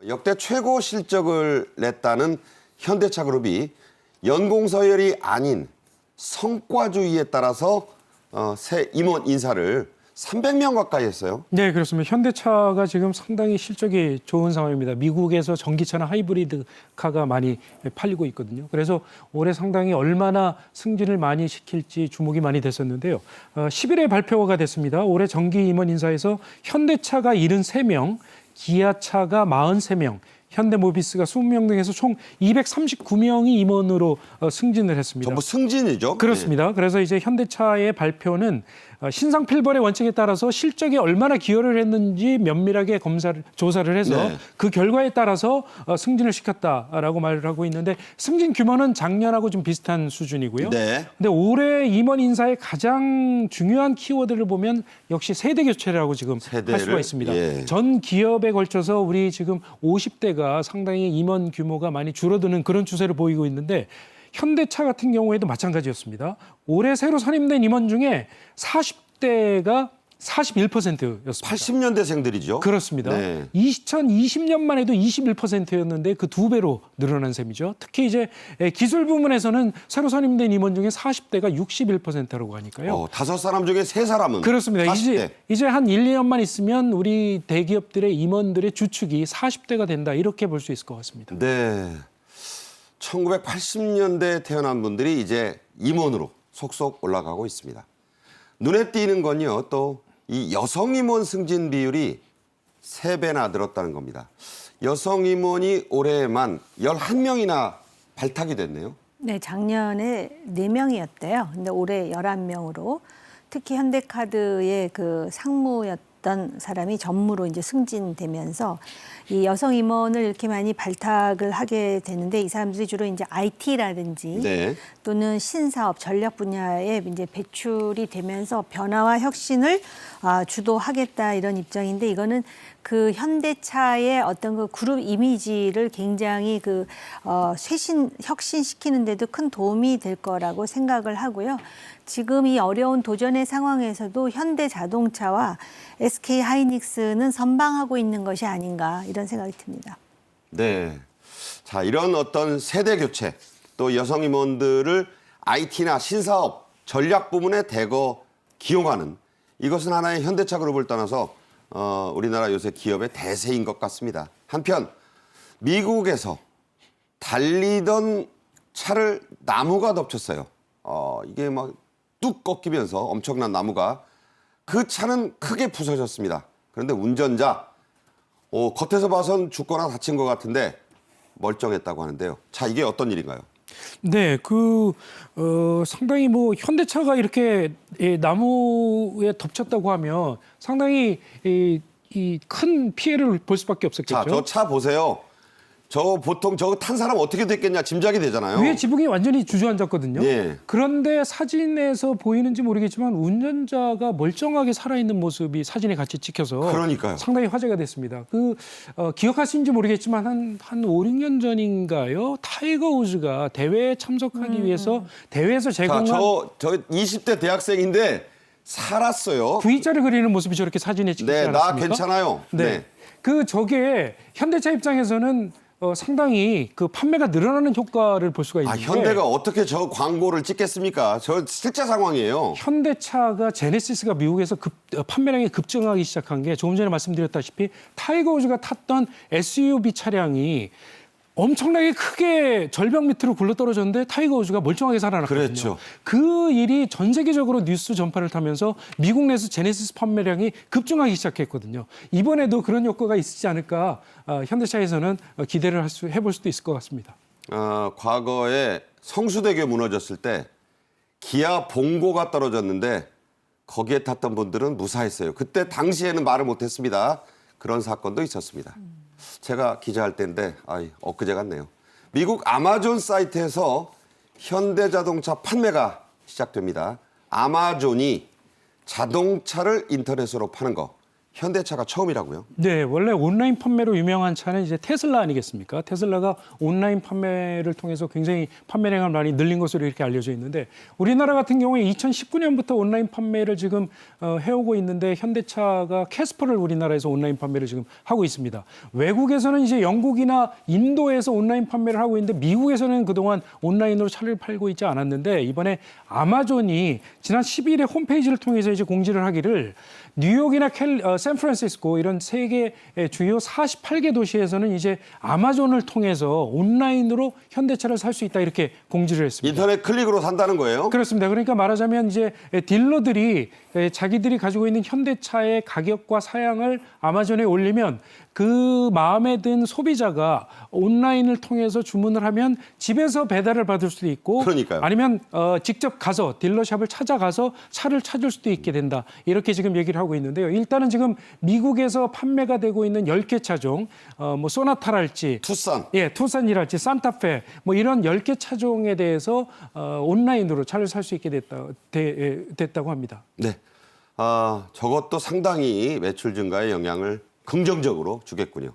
역대 최고 실적을 냈다는 현대차 그룹이 연공서열이 아닌 성과주의에 따라서 새 임원 인사를 300명 가까이 했어요. 네, 그렇습니다. 현대차가 지금 상당히 실적이 좋은 상황입니다. 미국에서 전기차나 하이브리드 카가 많이 팔리고 있거든요. 그래서 올해 상당히 얼마나 승진을 많이 시킬지 주목이 많이 됐었는데요. 10일에 발표가 됐습니다. 올해 정기 임원 인사에서 현대차가 73명, 기아차가 43명, 현대모비스가 20명 등에서 총 239명이 임원으로 승진을 했습니다. 전부 승진이죠. 그렇습니다. 그래서 이제 현대차의 발표는 신상 필벌의 원칙에 따라서 실적에 얼마나 기여를 했는지 면밀하게 조사를 해서 네. 그 결과에 따라서 승진을 시켰다라고 말을 하고 있는데 승진 규모는 작년하고 좀 비슷한 수준이고요. 네. 근데 올해 임원 인사의 가장 중요한 키워드를 보면 역시 세대 교체라고 지금 할 수가 있습니다. 예. 전 기업에 걸쳐서 우리 지금 50대가 상당히 임원 규모가 많이 줄어드는 그런 추세를 보이고 있는데 현대차 같은 경우에도 마찬가지였습니다. 올해 새로 선임된 임원 중에 40대가 41%였습니다. 80년대생들이죠. 그렇습니다. 네. 2020년만 해도 21%였는데 그 2배로 늘어난 셈이죠. 특히 이제 기술 부문에서는 새로 선임된 임원 중에 40대가 61%라고 하니까요. 5사람 중에 3사람은 그렇습니다. 40대. 이제 한 1, 2년만 있으면 우리 대기업들의 임원들의 주축이 40대가 된다. 이렇게 볼 수 있을 것 같습니다. 네. 1980년대에 태어난 분들이 이제 임원으로 속속 올라가고 있습니다. 눈에 띄는 건요, 또 이 여성 임원 승진 비율이 3배나 늘었다는 겁니다. 여성 임원이 올해만 11명이나 발탁이 됐네요. 네, 작년에 4명이었대요. 근데 올해 11명으로 특히 현대카드의 그 상무였던 사람이 전무로 이제 승진되면서 이 여성 임원을 이렇게 많이 발탁을 하게 되는데 이 사람들이 주로 이제 IT라든지 네. 또는 신사업 전략 분야에 이제 배출이 되면서 변화와 혁신을 주도하겠다 이런 입장인데 이거는 그 현대차의 어떤 그 그룹 이미지를 굉장히 혁신시키는 데도 큰 도움이 될 거라고 생각을 하고요. 지금 이 어려운 도전의 상황에서도 현대자동차와 SK하이닉스는 선방하고 있는 것이 아닌가 이런 생각이 듭니다. 네. 자, 이런 어떤 세대 교체, 또 여성 임원들을 IT나 신사업, 전략 부문에 대거 기용하는 이것은 하나의 현대차 그룹을 떠나서 우리나라 요새 기업의 대세인 것 같습니다. 한편 미국에서 달리던 차를 나무가 덮쳤어요. 이게 막 뚝 꺾이면서 엄청난 나무가 그 차는 크게 부서졌습니다. 그런데 운전자 겉에서 봐선 죽거나 다친 것 같은데 멀쩡했다고 하는데요. 자, 이게 어떤 일인가요? 네, 상당히 뭐 현대차가 이렇게 나무에 덮쳤다고 하면 상당히 이 큰 피해를 볼 수밖에 없었겠죠. 자, 저 차 보세요. 보통 저거 탄 사람 어떻게 됐겠냐 짐작이 되잖아요. 위에 지붕이 완전히 주저앉았거든요. 예. 그런데 사진에서 보이는지 모르겠지만 운전자가 멀쩡하게 살아있는 모습이 사진에 같이 찍혀서 그러니까요. 상당히 화제가 됐습니다. 기억하시는지 모르겠지만 한 5, 6년 전인가요? 타이거 우즈가 대회에 참석하기 위해서 대회에서 제공한 저 20대 대학생인데 살았어요. V자를 그리는 모습이 저렇게 사진에 찍히지 네, 나 않았습니까? 괜찮아요. 네. 저게 현대차 입장에서는 상당히 그 판매가 늘어나는 효과를 볼 수가 있는데 현대가 어떻게 저 광고를 찍겠습니까? 저 실제 상황이에요. 현대차가 제네시스가 미국에서 판매량이 급증하기 시작한 게 조금 전에 말씀드렸다시피 타이거 우즈가 탔던 SUV 차량이 엄청나게 크게 절벽 밑으로 굴러떨어졌는데 타이거 우즈가 멀쩡하게 살아났거든요. 그랬죠. 그 일이 전 세계적으로 뉴스 전파를 타면서 미국 내에서 제네시스 판매량이 급증하기 시작했거든요. 이번에도 그런 효과가 있지 않을까 현대차에서는 기대를 해볼 수도 있을 것 같습니다. 과거에 성수대교 무너졌을 때 기아 봉고가 떨어졌는데 거기에 탔던 분들은 무사했어요. 그때 당시에는 말을 못했습니다. 그런 사건도 있었습니다. 제가 기자할 때인데 엊그제 같네요. 미국 아마존 사이트에서 현대자동차 판매가 시작됩니다. 아마존이 자동차를 인터넷으로 파는 거. 현대차가 처음이라고요? 네, 원래 온라인 판매로 유명한 차는 이제 테슬라 아니겠습니까? 테슬라가 온라인 판매를 통해서 굉장히 판매량을 많이 늘린 것으로 이렇게 알려져 있는데 우리나라 같은 경우에 2019년부터 온라인 판매를 지금 해오고 있는데 현대차가 캐스퍼를 우리나라에서 온라인 판매를 지금 하고 있습니다. 외국에서는 이제 영국이나 인도에서 온라인 판매를 하고 있는데 미국에서는 그동안 온라인으로 차를 팔고 있지 않았는데 이번에 아마존이 지난 10일에 홈페이지를 통해서 이제 공지를 하기를 뉴욕이나 샌프란시스코 이런 세계 주요 48개 도시에서는 이제 아마존을 통해서 온라인으로 현대차를 살 수 있다 이렇게 공지를 했습니다. 인터넷 클릭으로 산다는 거예요? 그렇습니다. 그러니까 말하자면 이제 딜러들이 자기들이 가지고 있는 현대차의 가격과 사양을 아마존에 올리면 그 마음에 든 소비자가 온라인을 통해서 주문을 하면 집에서 배달을 받을 수도 있고 그러니까요. 아니면 직접 가서 딜러샵을 찾아가서 차를 찾을 수도 있게 된다. 이렇게 지금 얘기를 하고 있는데요. 일단은 지금 미국에서 판매가 되고 있는 10개 차종 뭐 소나타랄지 투싼. 예, 투싼이랄지 산타페 뭐 이런 10개 차종에 대해서 온라인으로 차를 살 수 있게 됐다고 합니다. 네. 저것도 상당히 매출 증가에 영향을 긍정적으로 주겠군요.